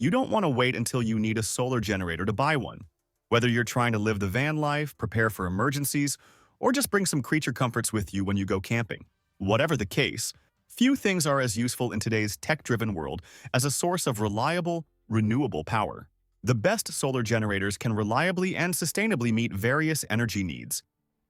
You don't want to wait until you need a solar generator to buy one. Whether you're trying to live the van life, prepare for emergencies, or just bring some creature comforts with you when you go camping. Whatever the case, few things are as useful in today's tech-driven world as a source of reliable, renewable power. The best solar generators can reliably and sustainably meet various energy needs,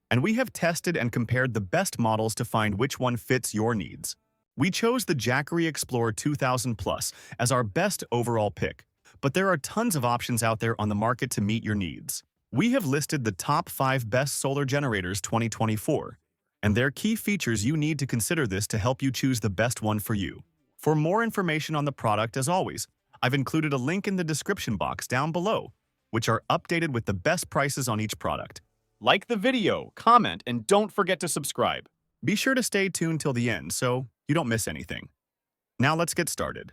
and we have tested and compared the best models to find which one fits your needs. We chose the Jackery Explorer 2000 Plus as our best overall pick, but there are tons of options out there on the market to meet your needs. We have listed the top 5 best solar generators 2024, and their key features. You need to consider this to help you choose the best one for you. For more information on the product, as always, I've included a link in the description box down below, which are updated with the best prices on each product. Like the video, comment, and don't forget to subscribe. Be sure to stay tuned till the end so you don't miss anything. Now let's get started.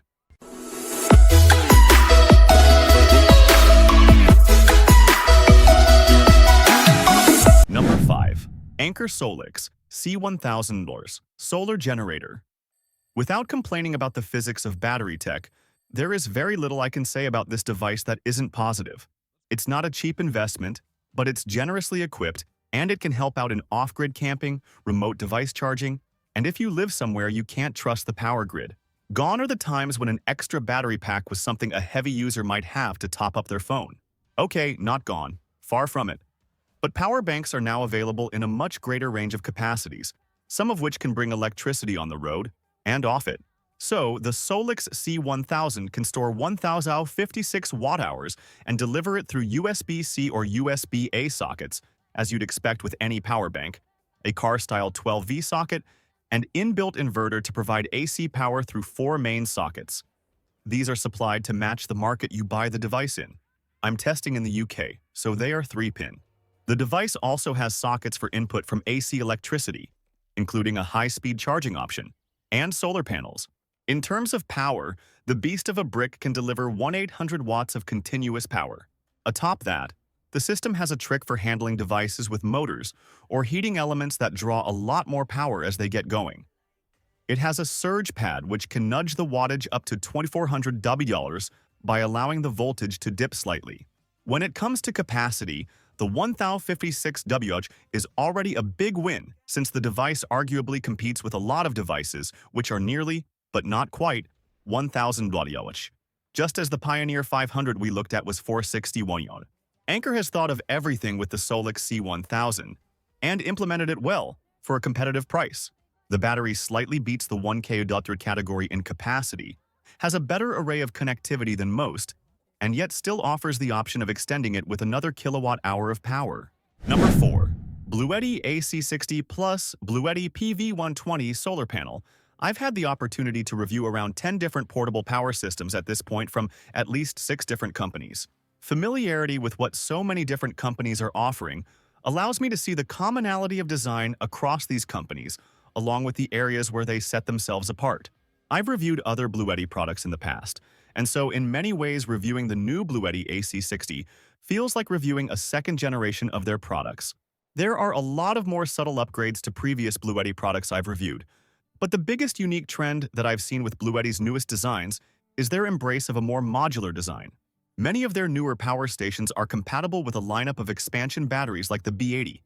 Number 5. Anker Solix C1000 Solar Generator. Without complaining about the physics of battery tech, there is very little I can say about this device that isn't positive. It's not a cheap investment, but it's generously equipped, and it can help out in off-grid camping, remote device charging, and if you live somewhere you can't trust the power grid. Gone are the times when an extra battery pack was something a heavy user might have to top up their phone. Okay, not gone. Far from it. But power banks are now available in a much greater range of capacities, some of which can bring electricity on the road and off it. So, the Solix C1000 can store 1056 watt-hours and deliver it through USB-C or USB-A sockets, as you'd expect with any power bank, a car-style 12V socket, and inbuilt inverter to provide AC power through 4 main sockets. These are supplied to match the market you buy the device in. I'm testing in the UK, so they are 3-pin. The device also has sockets for input from AC electricity, including a high-speed charging option, and solar panels. In terms of power, the beast of a brick can deliver 1,800 watts of continuous power. Atop that, the system has a trick for handling devices with motors or heating elements that draw a lot more power as they get going. It has a surge pad which can nudge the wattage up to 2,400 W by allowing the voltage to dip slightly. When it comes to capacity, the 1056 W is already a big win since the device arguably competes with a lot of devices which are nearly, but not quite, 1000 W. Just as the Pioneer 500 we looked at was 461 W. Anker has thought of everything with the Solix C1000 and implemented it well for a competitive price. The battery slightly beats the 1K adapter category in capacity, has a better array of connectivity than most, and yet still offers the option of extending it with another kilowatt-hour of power. Number 4. Bluetti AC60 Plus Bluetti PV120 Solar Panel. I've had the opportunity to review around 10 different portable power systems at this point from at least 6 different companies. Familiarity with what so many different companies are offering allows me to see the commonality of design across these companies, along with the areas where they set themselves apart. I've reviewed other Bluetti products in the past, and so in many ways reviewing the new Bluetti AC60 feels like reviewing a second generation of their products. There are a lot of more subtle upgrades to previous Bluetti products I've reviewed, but the biggest unique trend that I've seen with Bluetti's newest designs is their embrace of a more modular design. Many of their newer power stations are compatible with a lineup of expansion batteries like the B80,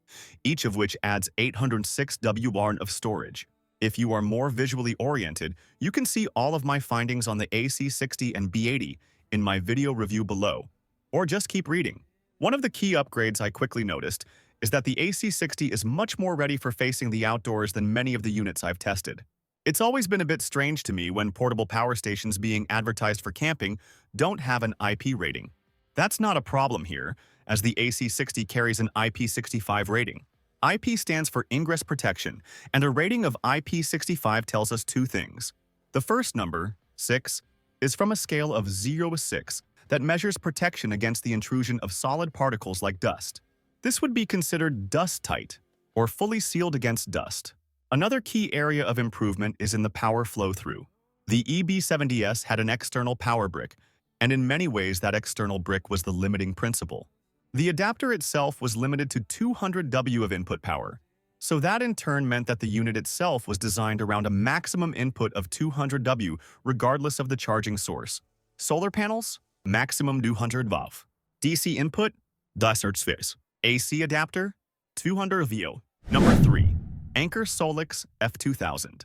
each of which adds 806 Wh of storage. If you are more visually oriented, you can see all of my findings on the AC60 and B80 in my video review below, or just keep reading. One of the key upgrades I quickly noticed is that the AC60 is much more ready for facing the outdoors than many of the units I've tested. It's always been a bit strange to me when portable power stations being advertised for camping don't have an IP rating. That's not a problem here, as the AC60 carries an IP65 rating. IP stands for Ingress Protection, and a rating of IP65 tells us 2 things. The first number, 6, is from a scale of 0 to 6 that measures protection against the intrusion of solid particles like dust. This would be considered dust-tight, or fully sealed against dust. Another key area of improvement is in the power flow-through. The EB70S had an external power brick, and in many ways that external brick was the limiting principle. The adapter itself was limited to 200 W of input power, so that in turn meant that the unit itself was designed around a maximum input of 200 W regardless of the charging source. Solar panels, maximum 200 watt. DC input, 10 Hz. AC adapter, 200 V. Number 3. Anker Solix F2000.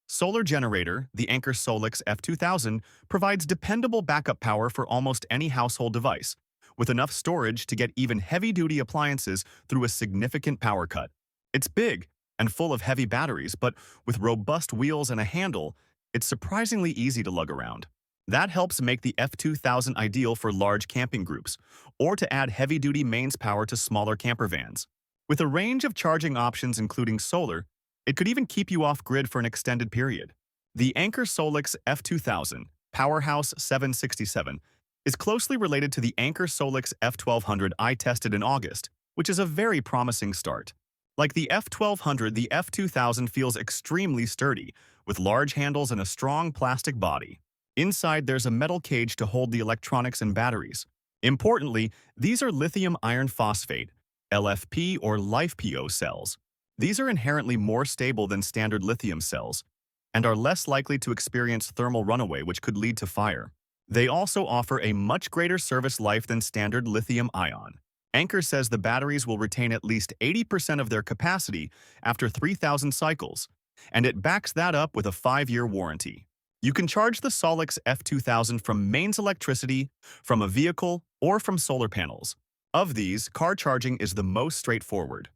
Solar generator, the Anker Solix F2000, provides dependable backup power for almost any household device, with enough storage to get even heavy-duty appliances through a significant power cut. It's big and full of heavy batteries, but with robust wheels and a handle, it's surprisingly easy to lug around. That helps make the F2000 ideal for large camping groups, or to add heavy-duty mains power to smaller camper vans. With a range of charging options including solar, it could even keep you off-grid for an extended period. The Anker Solix F2000 Powerhouse 767 is closely related to the Anker Solix F1200 I tested in August, which is a very promising start. Like the F1200, the F2000 feels extremely sturdy, with large handles and a strong plastic body. Inside, there's a metal cage to hold the electronics and batteries. Importantly, these are lithium iron phosphate, LFP or LiFePO cells. These are inherently more stable than standard lithium cells and are less likely to experience thermal runaway, which could lead to fire. They also offer a much greater service life than standard lithium-ion. Anker says the batteries will retain at least 80% of their capacity after 3,000 cycles, and it backs that up with a 5-year warranty. You can charge the Solix F2000 from mains electricity, from a vehicle, or from solar panels. Of these, car charging is the most straightforward.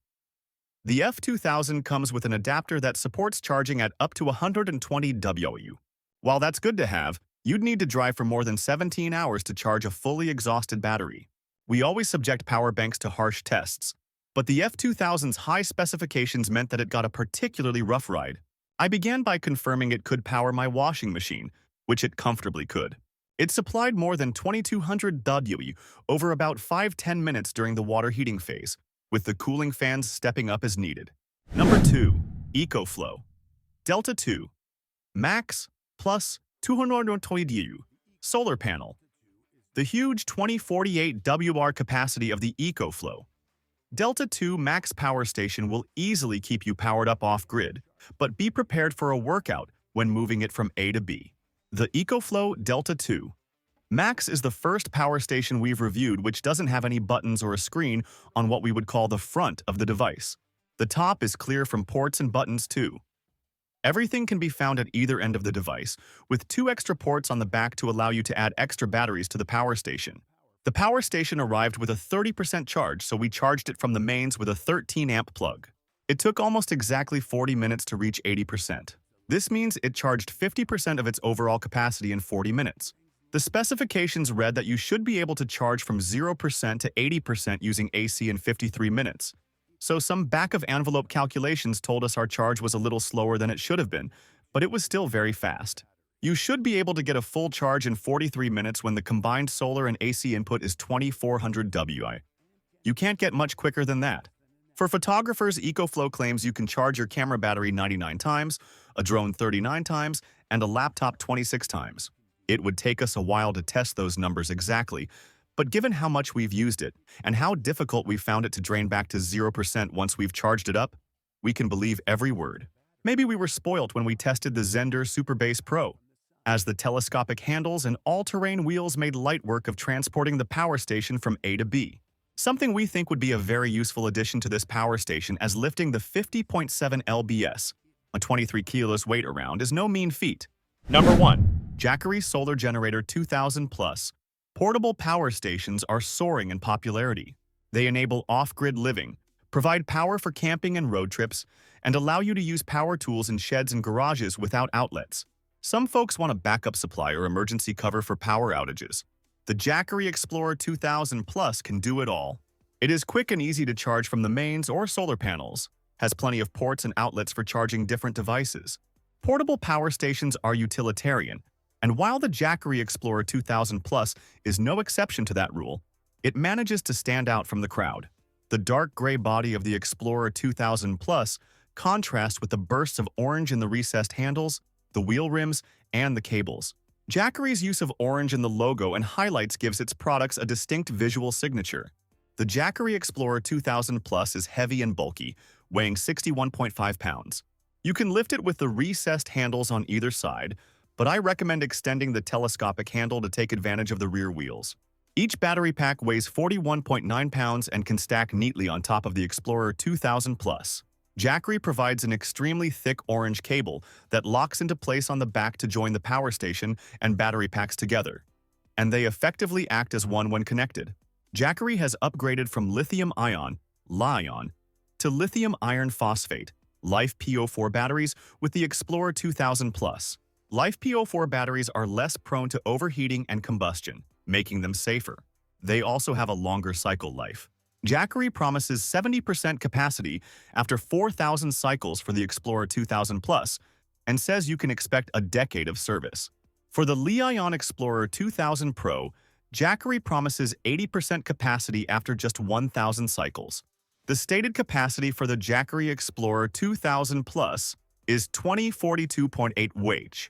The F2000 comes with an adapter that supports charging at up to 120 W. While that's good to have, you'd need to drive for more than 17 hours to charge a fully exhausted battery. We always subject power banks to harsh tests, but the F2000's high specifications meant that it got a particularly rough ride. I began by confirming it could power my washing machine, which it comfortably could. It supplied more than 2200 W over about 5–10 minutes during the water heating phase, with the cooling fans stepping up as needed. Number 2. EcoFlow Delta 2 Max Plus 220 Du Solar Panel. The huge 2048 WR capacity of the EcoFlow Delta 2 Max Power Station will easily keep you powered up off-grid, but be prepared for a workout when moving it from A to B. The EcoFlow Delta 2 Max is the first power station we've reviewed which doesn't have any buttons or a screen on what we would call the front of the device. The top is clear from ports and buttons too. Everything can be found at either end of the device, with 2 extra ports on the back to allow you to add extra batteries to the power station. The power station arrived with a 30% charge, so we charged it from the mains with a 13-amp plug. It took almost exactly 40 minutes to reach 80%. This means it charged 50% of its overall capacity in 40 minutes. The specifications read that you should be able to charge from 0% to 80% using AC in 53 minutes. So some back-of-envelope calculations told us our charge was a little slower than it should have been, but it was still very fast. You should be able to get a full charge in 43 minutes when the combined solar and AC input is 2400 Wi. You can't get much quicker than that. For photographers, EcoFlow claims you can charge your camera battery 99 times, a drone 39 times, and a laptop 26 times. It would take us a while to test those numbers exactly, but given how much we've used it and how difficult we found it to drain back to 0% once we've charged it up, we can believe every word. Maybe we were spoilt when we tested the Zender Superbase Pro, as the telescopic handles and all-terrain wheels made light work of transporting the power station from A to B. Something we think would be a very useful addition to this power station, as lifting the 50.7 lbs, a 23 kilos weight around, is no mean feat. Number 1. Jackery Solar Generator 2000 Plus. Portable power stations are soaring in popularity. They enable off-grid living, provide power for camping and road trips, and allow you to use power tools in sheds and garages without outlets. Some folks want a backup supply or emergency cover for power outages. The Jackery Explorer 2000 Plus can do it all. It is quick and easy to charge from the mains or solar panels, has plenty of ports and outlets for charging different devices. Portable power stations are utilitarian, and while the Jackery Explorer 2000 Plus is no exception to that rule, it manages to stand out from the crowd. The dark gray body of the Explorer 2000 Plus contrasts with the bursts of orange in the recessed handles, the wheel rims, and the cables. Jackery's use of orange in the logo and highlights gives its products a distinct visual signature. The Jackery Explorer 2000 Plus is heavy and bulky, weighing 61.5 pounds. You can lift it with the recessed handles on either side, but I recommend extending the telescopic handle to take advantage of the rear wheels. Each battery pack weighs 41.9 pounds and can stack neatly on top of the Explorer 2000 Plus. Jackery provides an extremely thick orange cable that locks into place on the back to join the power station and battery packs together, and they effectively act as one when connected. Jackery has upgraded from lithium-ion (Li-ion) to lithium iron phosphate (Life PO4) batteries with the Explorer 2000 Plus. Life PO4 batteries are less prone to overheating and combustion, making them safer. They also have a longer cycle life. Jackery promises 70% capacity after 4,000 cycles for the Explorer 2000 Plus and says you can expect a decade of service. For the Li-ion Explorer 2000 Pro, Jackery promises 80% capacity after just 1,000 cycles. The stated capacity for the Jackery Explorer 2000 Plus is 2042.8 Wh.